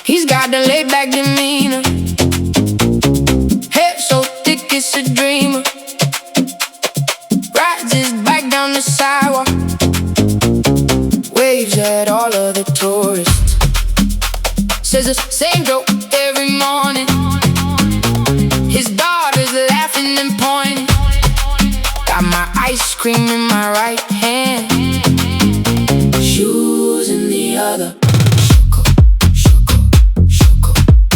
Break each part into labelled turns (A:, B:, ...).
A: He's got the laid-back demeanor, hair so thick it's a dreamer. Rides his bike down the sidewalk, waves at all of the tourists. Says the same joke every morning. His daughter's laughing and pointing. Got my ice cream in my right hand, shoes in the other.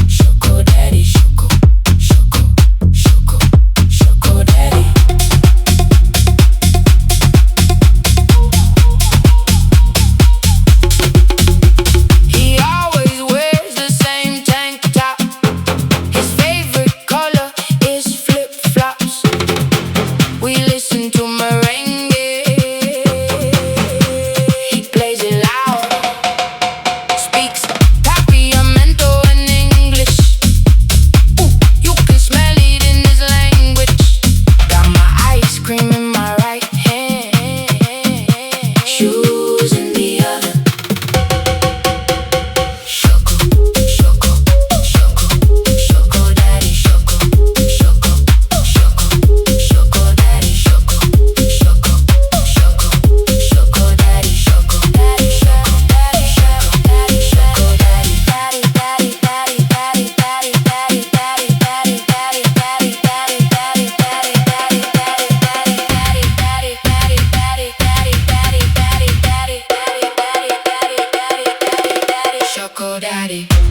A: Choco Daddy, Choco Daddy. He always wears the same tank top. His favorite color is flip-flops. We listen to merengue. He plays it loud, speaks papiamento in English. Ooh, you can smell it in his language. Got my ice cream in my right hand, shoes in the other. Choco Daddy, Choco Daddy, Choco Daddy, Choco Daddy, Choco Daddy.